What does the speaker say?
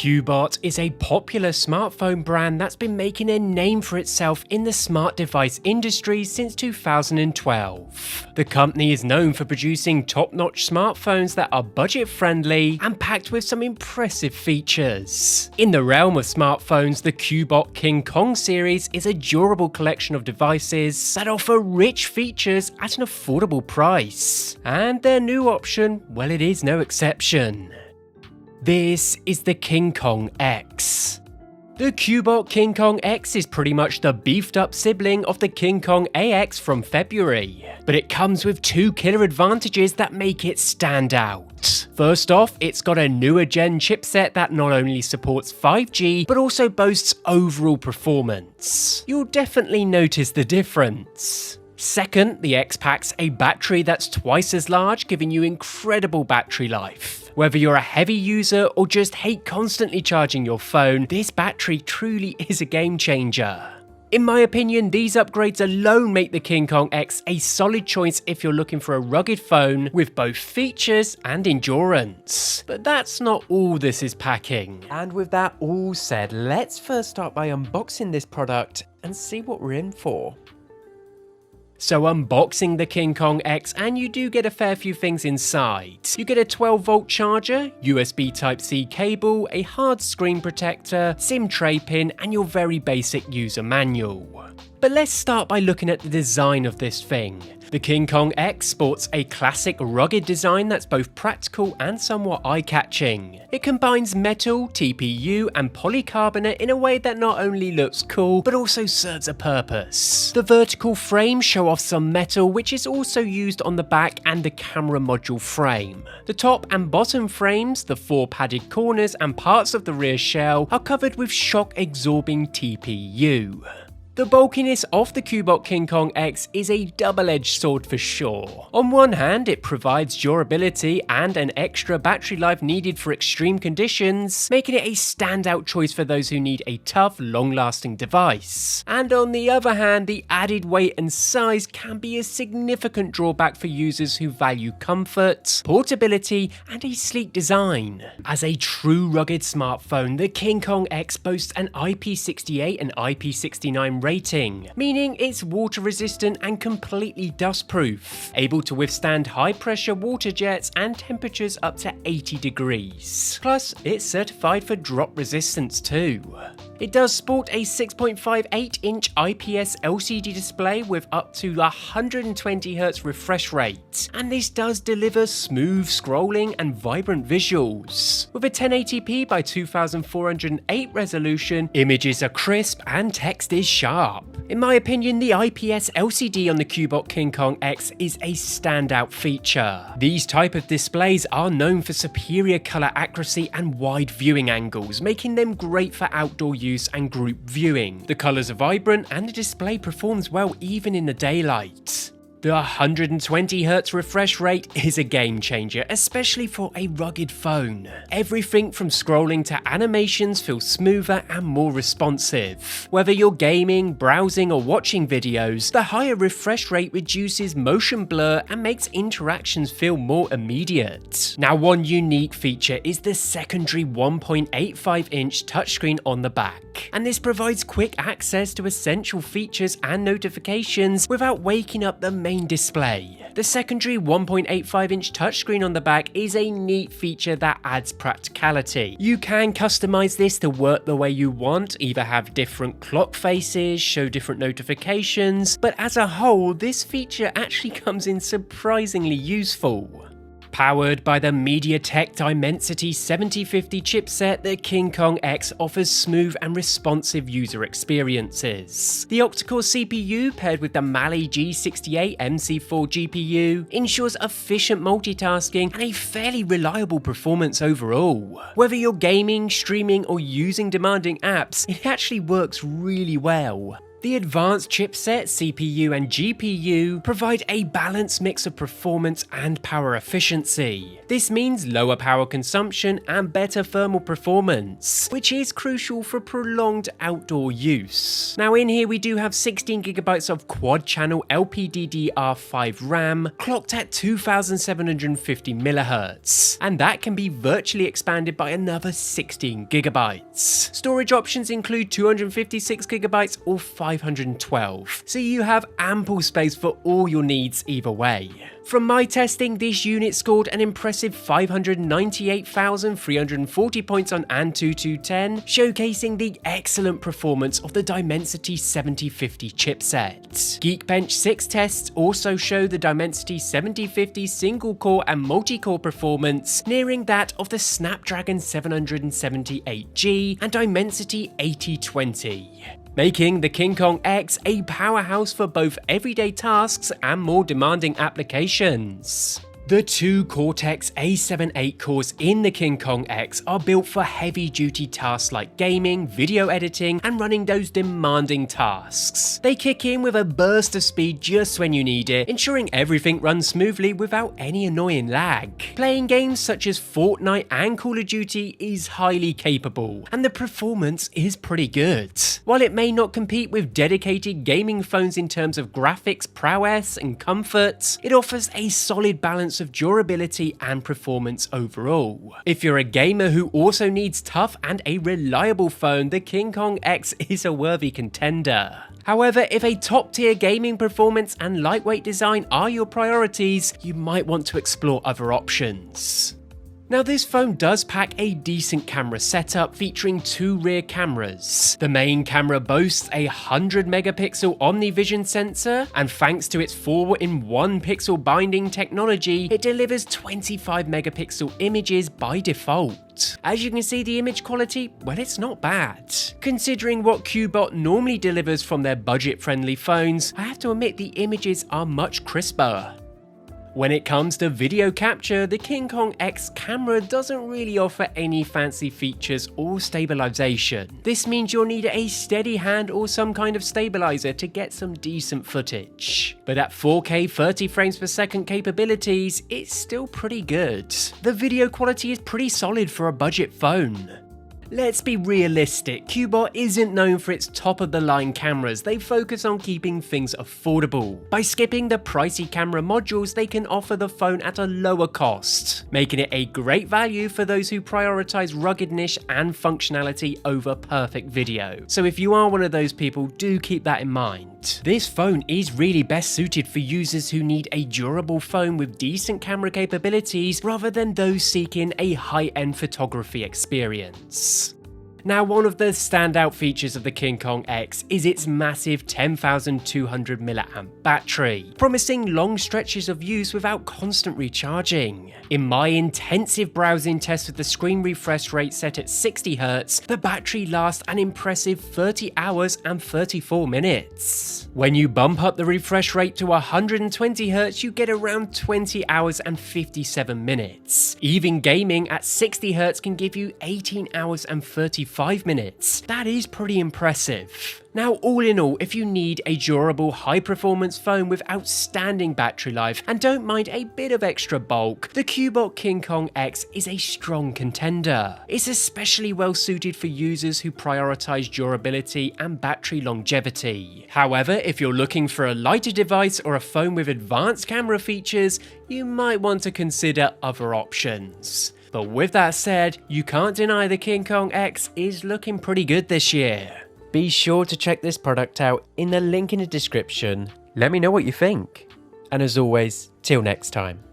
CUBOT is a popular smartphone brand that's been making a name for itself in the smart device industry since 2012. The company is known for producing top-notch smartphones that are budget-friendly and packed with some impressive features. In the realm of smartphones, the CUBOT KIngKOng series is a durable collection of devices that offer rich features at an affordable price. And their new option, well, it is no exception. This is the KIngKOng X. The CUBOT KIngKOng X is pretty much the beefed up sibling of the KIngKOng AX from February, but it comes with two killer advantages that make it stand out. First off, it's got a newer gen chipset that not only supports 5G, but also boasts overall performance. You'll definitely notice the difference. Second, the X packs a battery that's twice as large, giving you incredible battery life. Whether you're a heavy user or just hate constantly charging your phone, this battery truly is a game changer. In my opinion, these upgrades alone make the KIngKOng X a solid choice if you're looking for a rugged phone with both features and endurance. But that's not all this is packing. And with that all said, let's first start by unboxing this product and see what we're in for. So unboxing the KIngKOng X, and you do get a fair few things inside. You get a 12-volt charger, USB Type-C cable, a hard screen protector, SIM tray pin, and your very basic user manual. But let's start by looking at the design of this thing. The KIngKOng X sports a classic rugged design that's both practical and somewhat eye-catching. It combines metal, TPU, and polycarbonate in a way that not only looks cool, but also serves a purpose. The vertical frames show off some metal, which is also used on the back and the camera module frame. The top and bottom frames, the four padded corners, and parts of the rear shell are covered with shock-absorbing TPU. The bulkiness of the CUBOT KIngKOng X is a double-edged sword for sure. On one hand, it provides durability and an extra battery life needed for extreme conditions, making it a standout choice for those who need a tough, long-lasting device. And on the other hand, the added weight and size can be a significant drawback for users who value comfort, portability, and a sleek design. As a true rugged smartphone, the KIngKOng X boasts an IP68 and IP69 rating, meaning it's water resistant and completely dust proof, able to withstand high pressure water jets and temperatures up to 80 degrees. Plus, it's certified for drop resistance too. It does sport a 6.58-inch IPS LCD display with up to 120Hz refresh rate, and this does deliver smooth scrolling and vibrant visuals. With a 1080p by 2408 resolution, images are crisp and text is sharp. In my opinion, the IPS LCD on the CUBOT KIngKOng X is a standout feature. These type of displays are known for superior color accuracy and wide viewing angles, making them great for outdoor use and group viewing. The colors are vibrant and the display performs well even in the daylight. The 120Hz refresh rate is a game changer, especially for a rugged phone. Everything from scrolling to animations feels smoother and more responsive. Whether you're gaming, browsing, or watching videos, the higher refresh rate reduces motion blur and makes interactions feel more immediate. Now, one unique feature is the secondary 1.85-inch touchscreen on the back, and this provides quick access to essential features and notifications without waking up the main display. The secondary 1.85-inch touchscreen on the back is a neat feature that adds practicality. You can customize this to work the way you want, either have different clock faces, show different notifications, but as a whole, this feature actually comes in surprisingly useful. Powered by the MediaTek Dimensity 7050 chipset, the KIngKOng X offers smooth and responsive user experiences. The octa-core CPU paired with the Mali G68 MC4 GPU ensures efficient multitasking and a fairly reliable performance overall. Whether you're gaming, streaming, or using demanding apps, it actually works really well. The advanced chipset, CPU and GPU provide a balanced mix of performance and power efficiency. This means lower power consumption and better thermal performance, which is crucial for prolonged outdoor use. Now in here we do have 16GB of quad-channel LPDDR5 RAM, clocked at 2750MHz, and that can be virtually expanded by another 16GB. Storage options include 256GB or 512, so you have ample space for all your needs either way. From my testing, this unit scored an impressive 598,340 points on AnTuTu 10, showcasing the excellent performance of the Dimensity 7050 chipset. Geekbench 6 tests also show the Dimensity 7050 single-core and multi-core performance nearing that of the Snapdragon 778G and Dimensity 8020. Making the King Kong X a powerhouse for both everyday tasks and more demanding applications. The two Cortex-A7 8 cores in the King Kong X are built for heavy-duty tasks like gaming, video editing, and running those demanding tasks. They kick in with a burst of speed just when you need it, ensuring everything runs smoothly without any annoying lag. Playing games such as Fortnite and Call of Duty is highly capable, and the performance is pretty good. While it may not compete with dedicated gaming phones in terms of graphics, prowess, and comfort, it offers a solid balance of durability and performance overall. If you're a gamer who also needs tough and a reliable phone, the King Kong X is a worthy contender. However, if a top-tier gaming performance and lightweight design are your priorities, you might want to explore other options. Now this phone does pack a decent camera setup featuring two rear cameras. The main camera boasts a 100 megapixel OmniVision sensor, and thanks to its 4-in-1 pixel binding technology, it delivers 25 megapixel images by default. As you can see, the image quality, well, it's not bad. Considering what CUBOT normally delivers from their budget-friendly phones, I have to admit the images are much crisper. When it comes to video capture, the King Kong X camera doesn't really offer any fancy features or stabilization. This means you'll need a steady hand or some kind of stabilizer to get some decent footage. But at 4K 30 frames per second capabilities, it's still pretty good. The video quality is pretty solid for a budget phone. Let's be realistic, CUBOT isn't known for its top-of-the-line cameras. They focus on keeping things affordable. By skipping the pricey camera modules, they can offer the phone at a lower cost, making it a great value for those who prioritize ruggedness and functionality over perfect video. So if you are one of those people, do keep that in mind. This phone is really best suited for users who need a durable phone with decent camera capabilities rather than those seeking a high-end photography experience. Now, one of the standout features of the King Kong X is its massive 10,200 mAh battery, promising long stretches of use without constant recharging. In my intensive browsing test with the screen refresh rate set at 60Hz, the battery lasts an impressive 30 hours and 34 minutes. When you bump up the refresh rate to 120Hz, you get around 20 hours and 57 minutes. Even gaming at 60Hz can give you 18 hours and 35 minutes. That is pretty impressive. Now, all in all, if you need a durable, high-performance phone with outstanding battery life and don't mind a bit of extra bulk, the CUBOT King Kong X is a strong contender. It's especially well suited for users who prioritize durability and battery longevity. However, if you're looking for a lighter device or a phone with advanced camera features, you might want to consider other options. But with that said, you can't deny the King Kong X is looking pretty good this year. Be sure to check this product out in the link in the description. Let me know what you think. And as always, till next time.